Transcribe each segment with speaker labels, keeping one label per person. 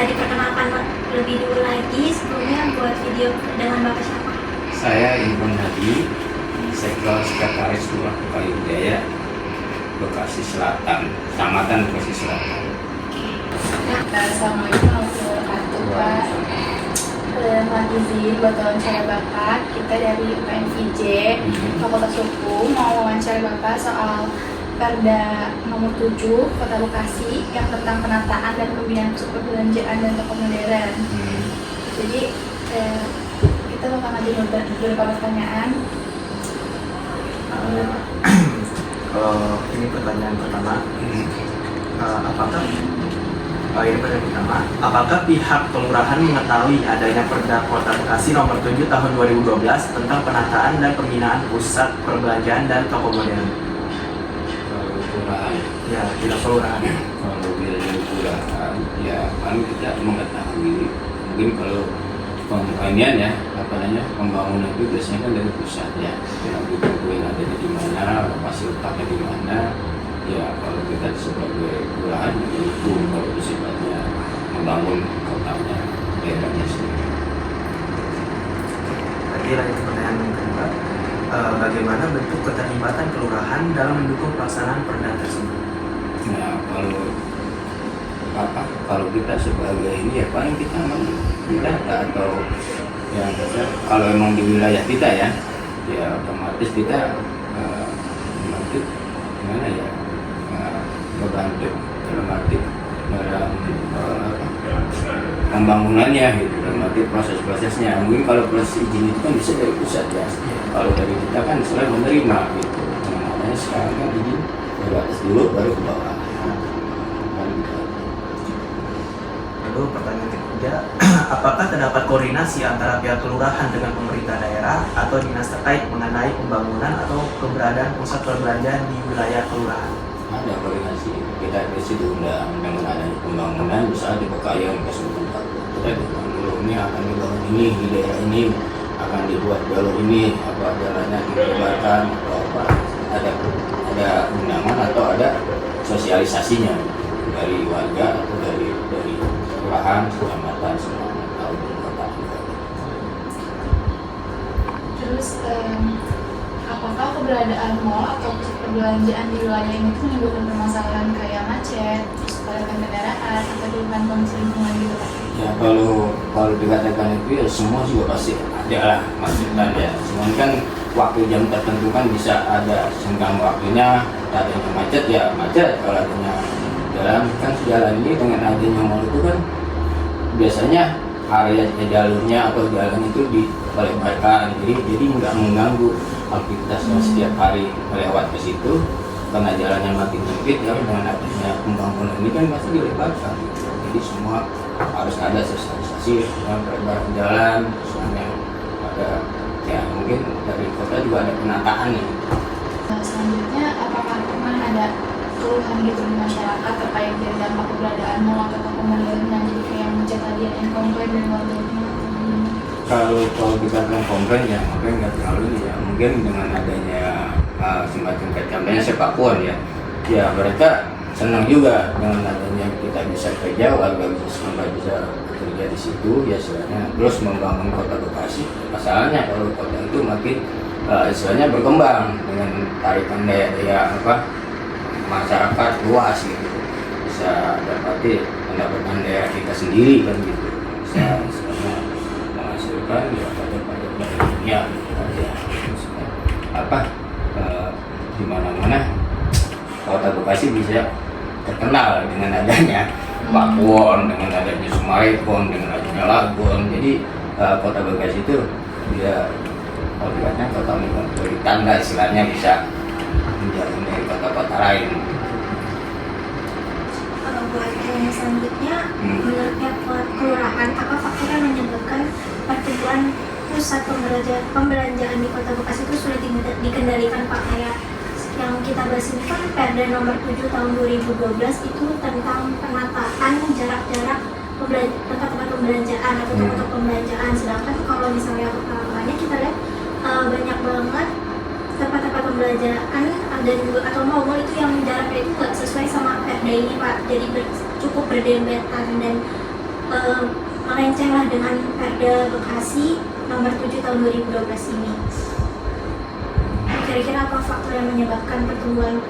Speaker 1: bisa diperkenalkan lebih dulu lagi sebelumnya buat video dengan Bapak siapa?
Speaker 2: Saya Irfan Hadi, Sekretaris Lurah Kaliwijaya, Bekasi Selatan, Kecamatan Bekasi Selatan.
Speaker 3: Assalamualaikum warahmatullahi wabarakatuh, Pak. Mohon izin buat wawancara Bapak. Kita dari UKMVJ Fakultas Hukum mau wawancara Bapak soal Perda Nomor 7 Kota Bekasi yang tentang penataan dan pembinaan pusat perbelanjaan dan toko modern. Jadi kita bakal ngajuin beberapa pertanyaan.
Speaker 4: Kalau ini pertanyaan pertama, apakah pihak kelurahan mengetahui adanya Perda Kota Bekasi Nomor 7 Tahun 2012 tentang penataan dan pembinaan pusat perbelanjaan dan toko modern?
Speaker 2: Kalau kelurahan,
Speaker 4: Ya, tidak kelurahan.
Speaker 2: kalau wilayah kelurahan, ya kami tidak mengetahui. Mungkin kalau pembangunan ya, pembangunan itu biasanya kan dari pusat ya. Yang ditentuin adanya di mana, lokasi letaknya di mana. Ya kalau kita sebagai kelurahan itu kalau sifatnya membangun kotanya, daerahnya sendiri.
Speaker 4: Lagi lanjut ke pertanyaan yang kedua, bagaimana bentuk keterlibatan kelurahan dalam mendukung pelaksanaan perda tersebut?
Speaker 2: Nah kalau kita sebagai ini ya paling kita memang data atau yang kalau emang di wilayah kita ya otomatis kita membantu gimana ya, membantu dalam arti dalam pembangunannya gitu, dalam arti proses-prosesnya. Mungkin kalau proses izin itu kan bisa dari pusat ya, kalau dari kita kan selalu menerima gitu. Makanya sekarang kan izin dari atas dulu baru ke bawah.
Speaker 4: Lalu pertanyaan ketiga, apakah terdapat koordinasi antara pihak kelurahan dengan pemerintah daerah atau dinas terkait mengenai pembangunan atau keberadaan pusat perbelanjaan di wilayah kelurahan?
Speaker 2: Ada koordinasi, kita bisa diundang dengan adanya pembangunan, misalnya di Bekayang ke Sumatera, kita diundang dulu ini akan dibangun ini di daerah ini, akan dibuat jalur ini, apa jalannya dilebarkan atau apa, ada undangan atau ada sosialisasinya dari warga atau dari kelurahan, kecamatan, semua tahu di kota.
Speaker 3: Terus apakah keberadaan mal atau pusat perbelanjaan di wilayah ini tuh menimbulkan permasalahan kayak macet, kepadatan kendaraan, atau keluhan kondisi lingkungan gitu, Pak?
Speaker 2: Ya kalau dikatakan itu ya semua juga pasti ada lah maksudnya ya. Cuman kan waktu jam tertentu kan bisa ada senggang waktunya, adanya macet ya macet. Kalau adanya jalan kan jalan ini dengan adanya mal itu kan biasanya area jalurnya atau jalan itu dilebarkan, jadi nggak mengganggu aktivitas yang setiap hari melewat ke situ, karena jalannya makin sempit ya. Dengan adanya pembangunan ini kan pasti dilebarkan, jadi semua harus ada sosialisasi dengan pelebaran jalan, misalnya ada ya mungkin dari kota juga ada penataan nih.
Speaker 3: Selanjutnya, apakah pernah ada keluhan gitu di masyarakat terkait dari dampak keberadaan mal atau toko modern yang jadi kayak macet tadi yang komplain dan warganya?
Speaker 2: Kalau kita bilang komplain ya mungkin nggak terlalu ini ya, mungkin dengan adanya semacam kecamatan sepak bola ya mereka senang juga dengan adanya kita bisa kerja, warga bisa bekerja di situ ya istilahnya, terus membangun kota Bekasi. Masalahnya kalau kota itu makin istilahnya berkembang dengan tarikan daya masyarakat luas gitu, bisa mendapatkan daerah kita sendiri kan gitu, bisa istilahnya menghasilkan ya pada dunia di mana-mana kota Bekasi bisa terkenal dengan adanya Pakuwon, dengan adanya Sumarekon, dengan adanya Lagon. Jadi kota Bekasi itu dia kota memberi tanda istilahnya bisa menjadi dari kota-kota lain.
Speaker 1: Kalau buat pertanyaan selanjutnya, menurut pihak kelurahan, apa faktor yang menyebabkan pertumbuhan pusat pembelanjaan di Kota Bekasi itu sulit dikendalikan, Pak? Kayak yang kita bahas ini kan Perda Nomor 7 Tahun 2012 itu tentang penataan jarak-jarak tempat-tempat pembelanjaan atau tempat pembelanjaan. Sedangkan kalau misalnya lainnya kita lihat banyak banget tempat-tempat pembelanjaan dan atau mall itu yang jaraknya itu nggak sesuai sama Perda ini, Pak. Jadi cukup berdempetan dan melencenglah dengan Perda Bekasi nomor 7 tahun 2012 ini. Kira-kira apa faktor yang menyebabkan pertumbuhan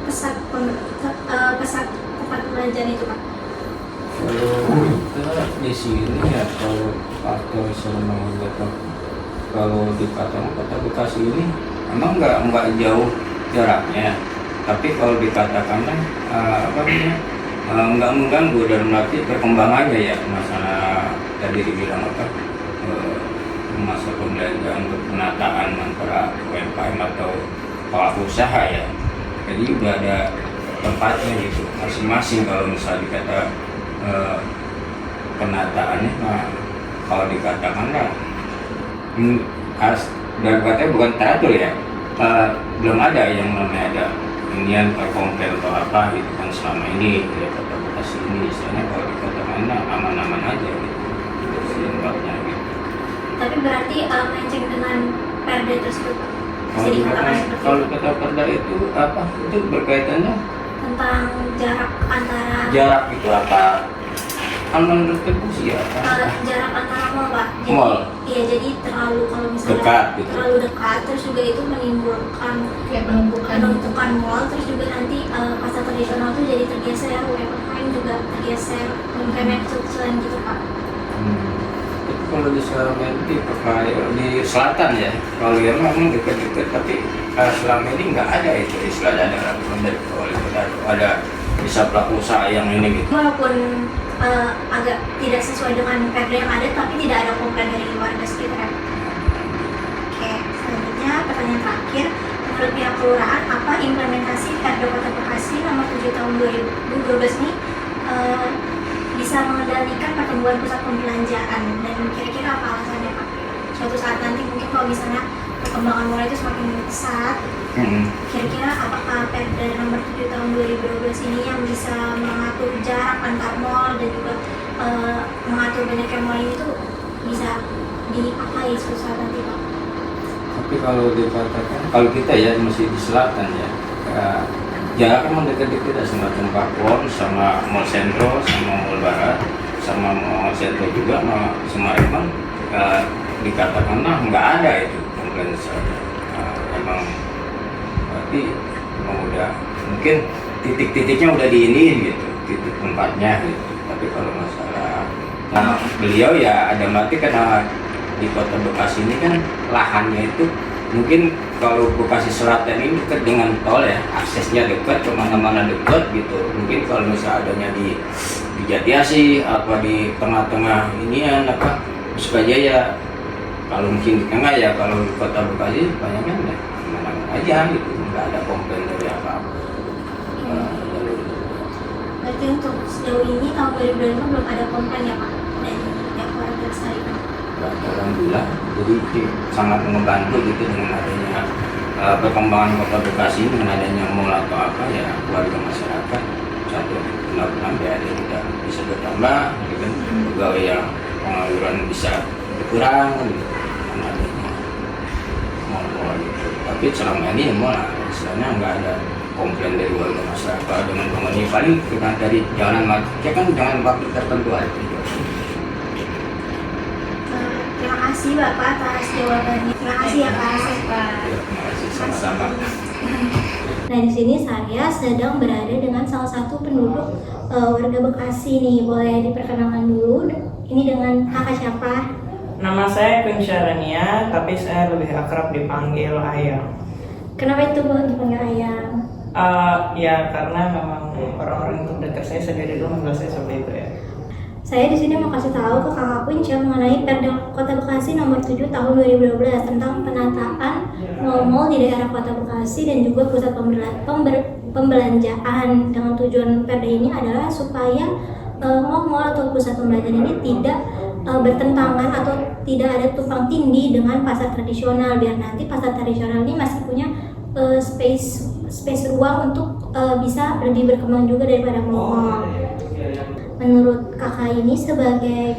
Speaker 1: pesat tempat perbelanjaan itu, Pak?
Speaker 2: Kalau kita di sini ya, kalau faktor selama kalau dikatakan kota Bekasi ini emang nggak jauh jaraknya, tapi kalau dikatakan nggak mengganggu dalam arti perkembangannya ya, masalah tadi dibilang masa pembelajaran untuk penataan antara UMKM atau pelaku usaha ya, jadi udah ada tempatnya gitu masing-masing. Kalau misalnya dikata penataannya, kalau dikatakan dan katanya bukan teratur ya, belum ada yang namanya ada inian terkompil atau apa gitu kan selama ini ya, kota Bekasi ini istilahnya kalau dikatakan aman-aman aja gitu lembabnya gitu.
Speaker 1: Tapi berarti melenceng dengan Perda tersebut, Pak? Bisa dikatakan seperti
Speaker 2: Kalau
Speaker 1: itu?
Speaker 2: kata Perda itu apa? Itu berkaitannya
Speaker 1: Tentang jarak antara
Speaker 2: jarak itu apa? Menurut sih ya apa?
Speaker 1: jarak antara mall, Pak. Jadi,
Speaker 2: Mall.
Speaker 1: Iya, jadi terlalu kalau misalnya
Speaker 2: Dekat gitu.
Speaker 1: terlalu dekat, terus juga itu menimbulkan
Speaker 3: Kayak penumpukan
Speaker 1: mall, terus juga nanti pasar tradisional itu jadi tergeser ya, UMKM juga tergeser, UMKM yang kecil-kecilan gitu, Pak.
Speaker 2: Tapi kalau di selama ini di selatan ya, kalau ya memang dekat-dekat, tapi selama ini nggak ada itu istilah ada dari ada bisa pelaku usaha yang ini gitu.
Speaker 1: Walaupun agak tidak sesuai dengan Perda yang ada, tapi tidak ada komplain dari warga sekitar. Oke, selanjutnya pertanyaan terakhir. Menurut pihak kelurahan, apa implementasi Perda Kota Bekasi nomor 7 tahun 2012 ini bisa mengendalikan pertumbuhan pusat perbelanjaan, dan kira-kira apa alasannya, Pak? Suatu saat nanti mungkin kalau misalnya perkembangan mall itu semakin pesat, kira-kira apakah Perda nomor 7 tahun 2012 ini yang bisa mengatur jarak antar mall dan juga mengatur banyaknya mall ini tuh bisa dipakai suatu saat nanti, Pak?
Speaker 2: Tapi kalau dikatakan, kalau kita ya masih di selatan ya, jarak memang dekat-dekat sama tempat Pon, sama Mall Sentro, sama Mall Barat, sama Mall Sentro juga, sama emang dikatakan nggak ada itu komplain saya. Emang berarti emang udah mungkin titik-titiknya udah diinin gitu, titik tempatnya gitu. Tapi kalau masalah beliau ya ada mati karena di kota Bekasi ini kan lahannya itu mungkin kalau Bekasi Selatan ini dekat dengan tol ya, aksesnya dekat, kemana-mana dekat gitu. Mungkin kalau misalnya adanya di Jatiasi apa di tengah-tengah inian apa Sukajaya, kalau mungkin di tengah ya, kalau di kota Bekasi banyak kan ya kemana-mana aja gitu, nggak ada komplain dari apa-apa.
Speaker 1: Berarti untuk sejauh ini tahun 2020 belum ada komplain ya, Pak, dari pihak warga Lestari?
Speaker 2: Alhamdulillah, jadi sangat membantu gitu dengan adanya perkembangan kota Bekasi dengan adanya mall atau apa ya, warga masyarakat satu benar-benar ada kita bisa bertambah gitu kan, pegawai yang pengangguran bisa berkurang gitu dengan adanya mall gitu. Tapi selama ini ya mall istilahnya nggak ada komplain dari warga masyarakat dengan penghuni, paling kita dari jalan macet kan jangan waktu tertentu aja.
Speaker 1: Terima kasih Bapak atas jawabannya. Terima kasih ya, Pak.
Speaker 2: Terima kasih sama-sama.
Speaker 1: Nah, di sini saya sedang berada dengan salah satu penduduk warga Bekasi nih. Boleh diperkenalkan dulu. Ini dengan kakak siapa?
Speaker 5: Nama saya Queen Syarania, tapi saya lebih akrab dipanggil Ayang.
Speaker 1: Kenapa itu Bu dipanggil Ayang?
Speaker 5: Ya karena memang orang-orang terdekat saya sendiri dulu manggil saya seperti itu ya.
Speaker 1: Saya di sini mau kasih tahu ke kakak Punca mengenai Perda Kota Bekasi nomor 7 tahun 2012 tentang penataan mall-mall di daerah Kota Bekasi dan juga pusat pembelanjaan. Dengan tujuan Perda ini adalah supaya mall-mall atau pusat pembelanjaan ini tidak bertentangan atau tidak ada tumpang tindih dengan pasar tradisional, biar nanti pasar tradisional ini masih punya space ruang untuk bisa lebih berkembang juga daripada mall-mall. Menurut kakak ini sebagai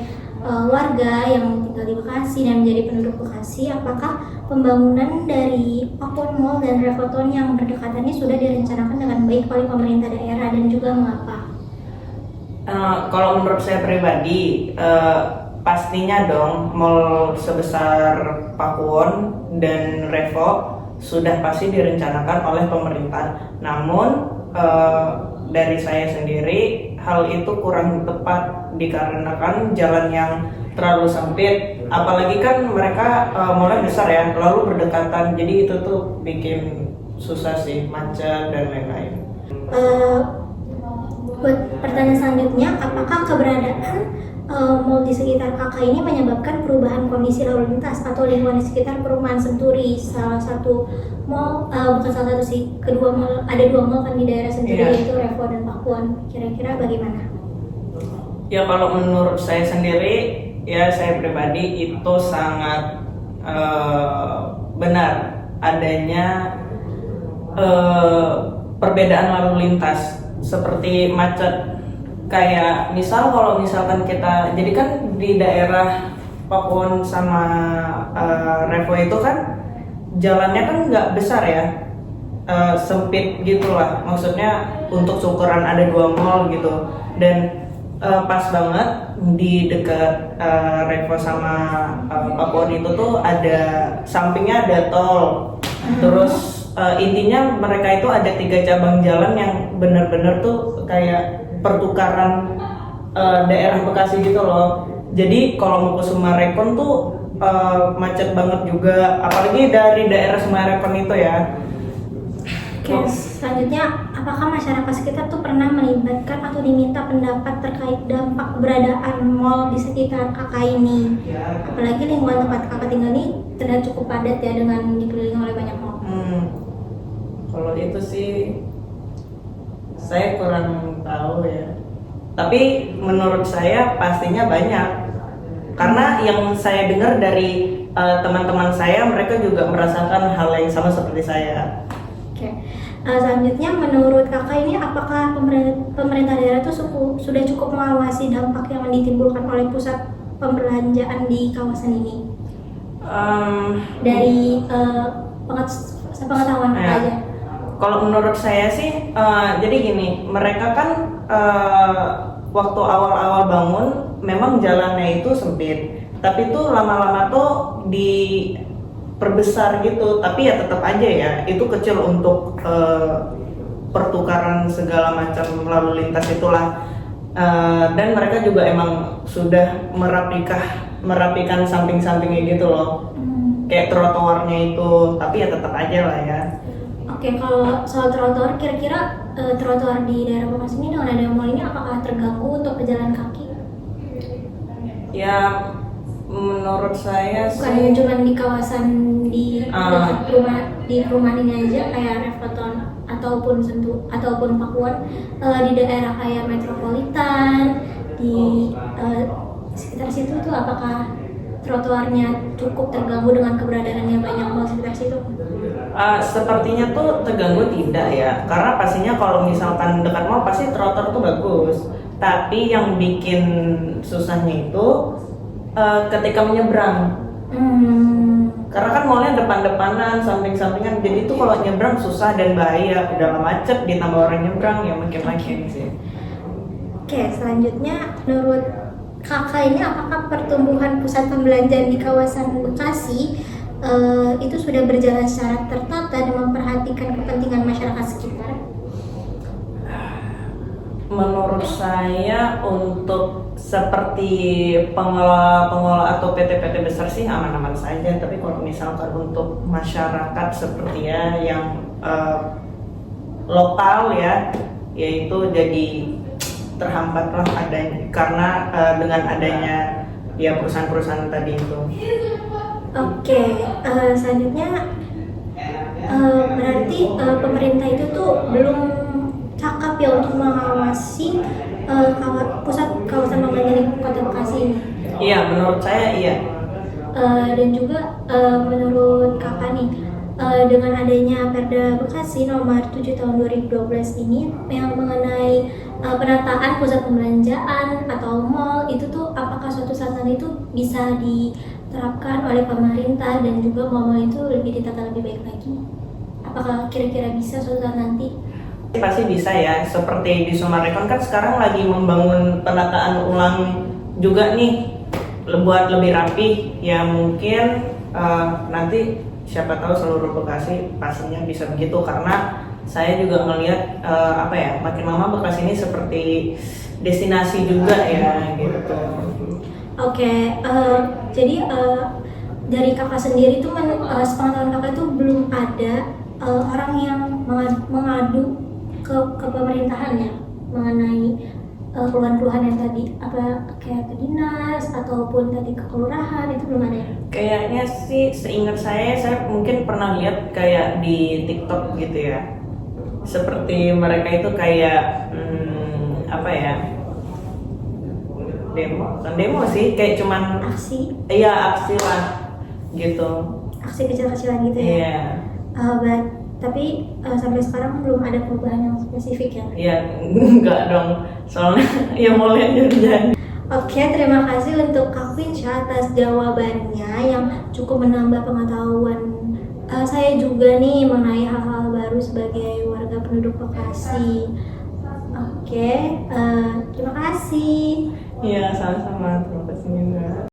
Speaker 1: warga yang tinggal di Bekasi dan menjadi penduduk Bekasi, apakah pembangunan dari Aquon Mall dan Revoton yang berdekatan ini sudah direncanakan dengan baik oleh pemerintah daerah dan juga mengapa?
Speaker 5: Kalau menurut saya pribadi, pastinya dong mall sebesar Pakuwon dan Revo sudah pasti direncanakan oleh pemerintah. Namun dari saya sendiri hal itu kurang tepat dikarenakan jalan yang terlalu sempit. Apalagi kan mereka mallnya besar ya, lalu berdekatan. Jadi itu tuh bikin susah sih, macet dan lain-lain.
Speaker 1: Buat pertanyaan selanjutnya, apakah keberadaan mall di sekitar KK ini menyebabkan perubahan kondisi lalu lintas atau lingkungan di sekitar perumahan Senturi? Salah satu mall, bukan salah satu sih, kedua mall, ada dua mall kan di daerah Senturi, yaitu Revo dan Pakuwon. Kira-kira bagaimana?
Speaker 5: Ya kalau menurut saya sendiri, ya saya pribadi itu sangat benar adanya perbedaan lalu lintas seperti macet. Kayak misal kalau misalkan kita, jadi kan di daerah Pakuwon sama Revo itu kan jalannya kan nggak besar ya, sempit gitulah. Maksudnya untuk ukuran ada dua mall gitu, dan pas banget di dekat Revo sama Pakuwon itu tuh ada sampingnya ada tol. Terus intinya mereka itu ada 3 cabang jalan yang benar-benar tuh kayak pertukaran daerah Bekasi gitu loh. Jadi kalau mau ke Sumarekon tuh macet banget juga, apalagi dari daerah Sumarekon itu ya.
Speaker 1: Oke, selanjutnya, apakah masyarakat sekitar tuh pernah melibatkan atau diminta pendapat terkait dampak keberadaan mall di sekitar KK ini? Apalagi lingkungan tempat KK tinggal ini terlihat cukup padat ya, dengan dikelilingi oleh banyak mall.
Speaker 5: Kalau itu sih saya kurang tahu ya. Tapi menurut saya pastinya banyak. Karena yang saya dengar dari teman-teman saya, mereka juga merasakan hal yang sama seperti saya.
Speaker 1: Oke. Selanjutnya, menurut kakak ini apakah pemerintah daerah itu sudah cukup mengawasi dampak yang ditimbulkan oleh pusat perbelanjaan di kawasan ini? Dari pengetahuan kakak aja.
Speaker 5: Kalau menurut saya sih, jadi gini, mereka kan waktu awal-awal bangun memang jalannya itu sempit, tapi tuh lama-lama tuh diperbesar gitu, tapi ya tetap aja ya itu kecil untuk pertukaran segala macam lalu lintas itulah. Dan mereka juga emang sudah merapikan samping-sampingnya gitu loh, kayak trotoarnya itu, tapi ya tetap aja lah ya.
Speaker 1: Oke, kalau soal trotoar, kira-kira trotoar di daerah Bekasi ini dengan adanya mall ini apakah terganggu untuk pejalan kaki?
Speaker 5: Ya, menurut saya
Speaker 1: Bukan hanya
Speaker 5: sih
Speaker 1: cuma di kawasan di dekat perumahan ini aja, kayak Revoton ataupun Pakuwon, di daerah kayak metropolitan, di sekitar situ tuh apakah trotoarnya cukup terganggu dengan keberadaannya banyak mall sekitar situ?
Speaker 5: sepertinya tuh terganggu tidak ya, karena pastinya kalau misalkan dekat mall pasti trotoar tuh bagus. Tapi yang bikin susahnya itu ketika menyeberang. Karena kan mallnya depan-depanan, samping-sampingan, jadi tuh kalau nyebrang susah dan bahaya. Udah macet, ditambah orang nyebrang, ya makin sih.
Speaker 1: Oke, selanjutnya menurut kakak ini apakah pertumbuhan pusat pembelanjaan di kawasan Bekasi itu sudah berjalan secara tertata dan memperhatikan kepentingan masyarakat sekitar?
Speaker 5: Menurut saya untuk seperti pengelola atau PT-PT besar sih aman-aman saja. Tapi kalau misalkan untuk masyarakat seperti ya yang lokal ya, yaitu jadi terhambat lah adanya karena dengan adanya ya perusahaan-perusahaan tadi itu.
Speaker 1: Oke, selanjutnya berarti pemerintah itu tuh belum cakap ya untuk mengawasi pusat kawasan pembelanjaan di Kota Bekasi ini.
Speaker 5: Iya, menurut saya iya.
Speaker 1: Dan juga menurut kakak nih, dengan adanya Perda Bekasi nomor 7 tahun 2012 ini yang mengenai penataan pusat pembelanjaan atau mall itu tuh apakah suatu saat nanti itu bisa diterapkan oleh pemerintah dan juga mall-mall itu lebih ditata lebih baik lagi? Apakah kira-kira bisa suatu saat nanti?
Speaker 5: Pasti bisa ya, seperti di Summarecon kan sekarang lagi membangun penataan ulang juga nih buat lebih rapi ya, mungkin nanti siapa tahu seluruh Bekasi pastinya bisa begitu, karena saya juga ngelihat makin lama Bekasi ini seperti destinasi juga ya gitu.
Speaker 1: Oke, jadi dari kakak sendiri tuh sepengetahuan kakak tuh belum ada orang yang mengadu ke pemerintahan ya mengenai keluhan-keluhan yang tadi, apa kayak ke dinas ataupun tadi ke kelurahan, itu belum ada ya?
Speaker 5: Kayaknya sih seingat saya mungkin pernah lihat kayak di TikTok gitu ya, seperti mereka itu kayak demo sih, kayak cuman
Speaker 1: Aksi
Speaker 5: aksi lah gitu.
Speaker 1: aksi kecil-kecilan gitu ya?
Speaker 5: Iya.
Speaker 1: Tapi sampai sekarang belum ada perubahan yang spesifik ya?
Speaker 5: Iya, enggak dong, soalnya ya mau lihat jadi.
Speaker 1: Oke, terima kasih untuk Kak Vinsya atas jawabannya yang cukup menambah pengetahuan saya juga nih mengenai hal-hal baru sebagai warga penduduk Bekasi. Oke, terima kasih.
Speaker 5: Iya, sama-sama, terima kasih juga.